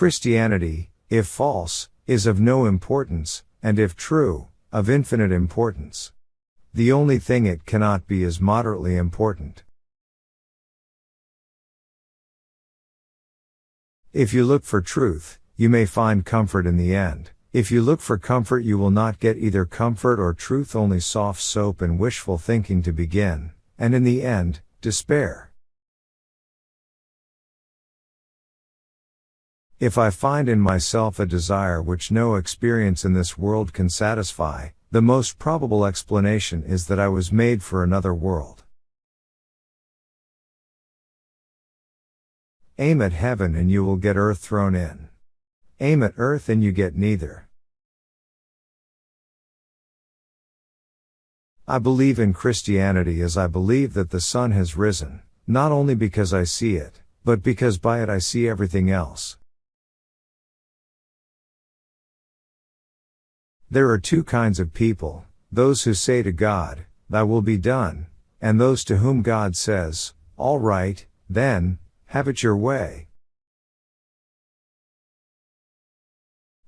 Christianity, if false, is of no importance, and if true, of infinite importance. The only thing it cannot be is moderately important. If you look for truth, you may find comfort in the end. If you look for comfort, you will not get either comfort or truth, only soft soap and wishful thinking to begin, and in the end, despair. If I find in myself a desire which no experience in this world can satisfy, the most probable explanation is that I was made for another world. Aim at heaven and you will get earth thrown in. Aim at earth and you get neither. I believe in Christianity as I believe that the sun has risen, not only because I see it, but because by it I see everything else. There are two kinds of people, those who say to God, "Thy will be done," and those to whom God says, "All right, then, have it your way."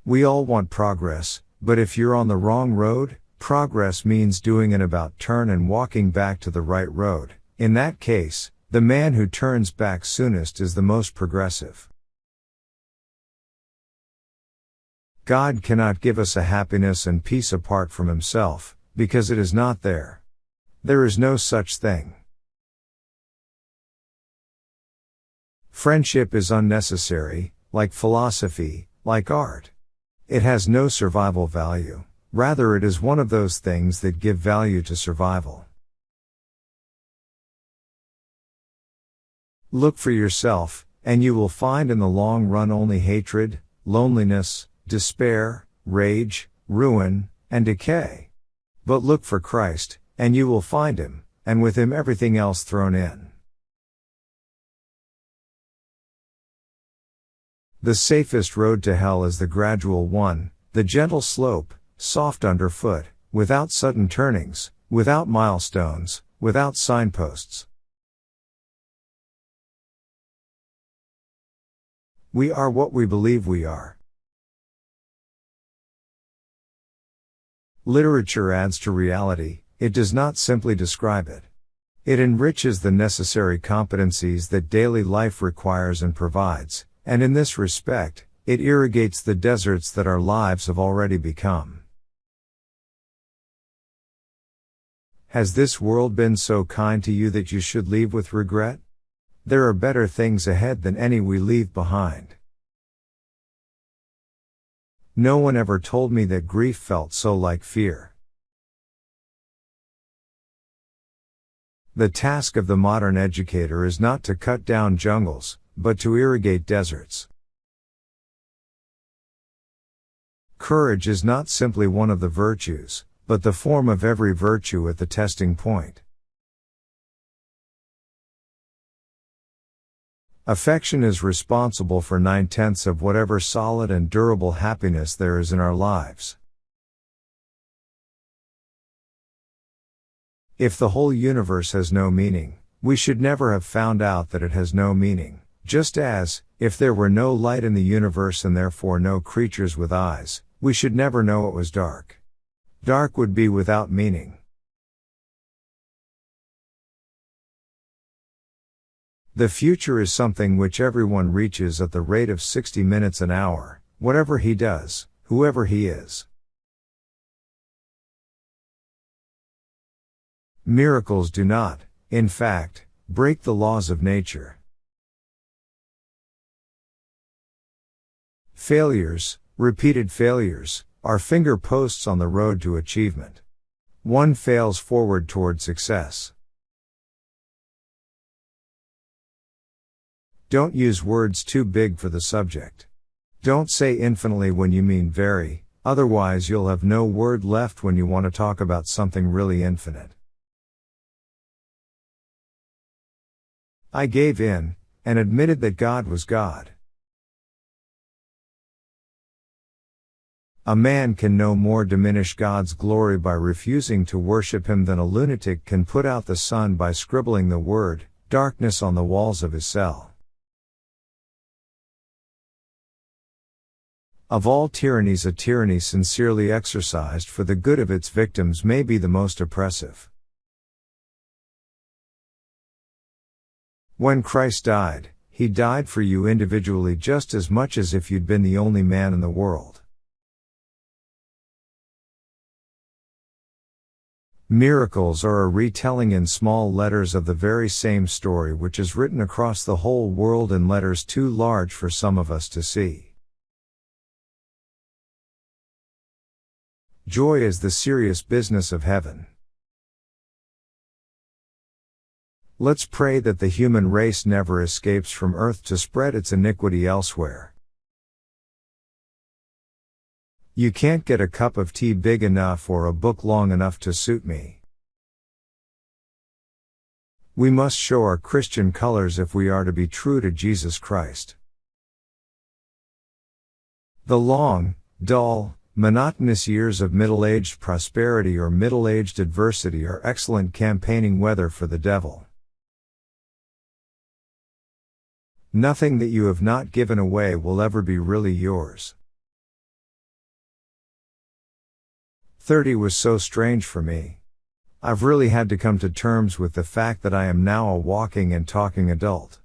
We all want progress, but if you're on the wrong road, progress means doing an about turn and walking back to the right road. In that case, the man who turns back soonest is the most progressive. God cannot give us a happiness and peace apart from Himself, because it is not there. There is no such thing. Friendship is unnecessary, like philosophy, like art. It has no survival value, rather it is one of those things that give value to survival. Look for yourself, and you will find in the long run only hatred, loneliness, despair, rage, ruin, and decay. But look for Christ, and you will find Him, and with Him everything else thrown in. The safest road to hell is the gradual one, the gentle slope, soft underfoot, without sudden turnings, without milestones, without signposts. We are what we believe we are. Literature adds to reality, it does not simply describe it. It enriches the necessary competencies that daily life requires and provides, and in this respect, it irrigates the deserts that our lives have already become. Has this world been so kind to you that you should leave with regret? There are better things ahead than any we leave behind. No one ever told me that grief felt so like fear. The task of the modern educator is not to cut down jungles, but to irrigate deserts. Courage is not simply one of the virtues, but the form of every virtue at the testing point. Affection is responsible for 9/10 of whatever solid and durable happiness there is in our lives. If the whole universe has no meaning, we should never have found out that it has no meaning, just as, if there were no light in the universe and therefore no creatures with eyes, we should never know it was dark. Dark would be without meaning. The future is something which everyone reaches at the rate of 60 minutes an hour, whatever he does, whoever he is. Miracles do not, in fact, break the laws of nature. Failures, repeated failures, are finger posts on the road to achievement. One fails forward toward success. Don't use words too big for the subject. Don't say infinitely when you mean very, otherwise you'll have no word left when you want to talk about something really infinite. I gave in, and admitted that God was God. A man can no more diminish God's glory by refusing to worship Him than a lunatic can put out the sun by scribbling the word, darkness on the walls of his cell. Of all tyrannies, a tyranny sincerely exercised for the good of its victims may be the most oppressive. When Christ died, He died for you individually just as much as if you'd been the only man in the world. Miracles are a retelling in small letters of the very same story which is written across the whole world in letters too large for some of us to see. Joy is the serious business of heaven. Let's pray that the human race never escapes from earth to spread its iniquity elsewhere. You can't get a cup of tea big enough or a book long enough to suit me. We must show our Christian colors if we are to be true to Jesus Christ. The long, dull, monotonous years of middle-aged prosperity or middle-aged adversity are excellent campaigning weather for the devil. Nothing that you have not given away will ever be really yours. 30 was so strange for me. I've really had to come to terms with the fact that I am now a walking and talking adult.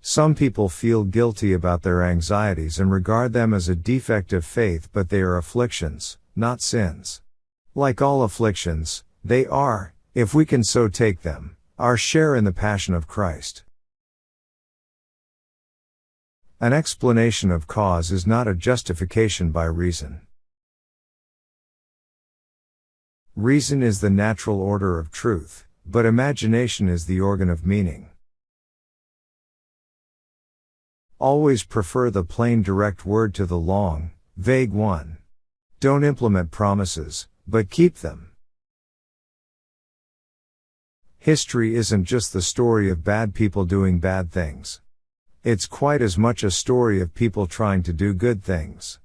Some people feel guilty about their anxieties and regard them as a defect of faith, but they are afflictions, not sins. Like all afflictions, they are, if we can so take them, our share in the passion of Christ. An explanation of cause is not a justification by reason. Reason is the natural order of truth, but imagination is the organ of meaning. Always prefer the plain direct word to the long, vague one. Don't implement promises, but keep them. History isn't just the story of bad people doing bad things. It's quite as much a story of people trying to do good things.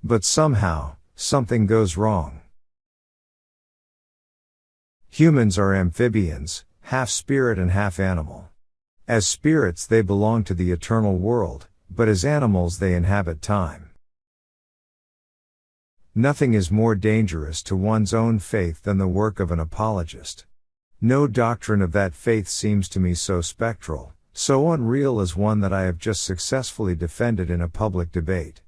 But somehow, something goes wrong. Humans are amphibians, half spirit and half animal. As spirits they belong to the eternal world, but as animals they inhabit time. Nothing is more dangerous to one's own faith than the work of an apologist. No doctrine of that faith seems to me so spectral, so unreal as one that I have just successfully defended in a public debate.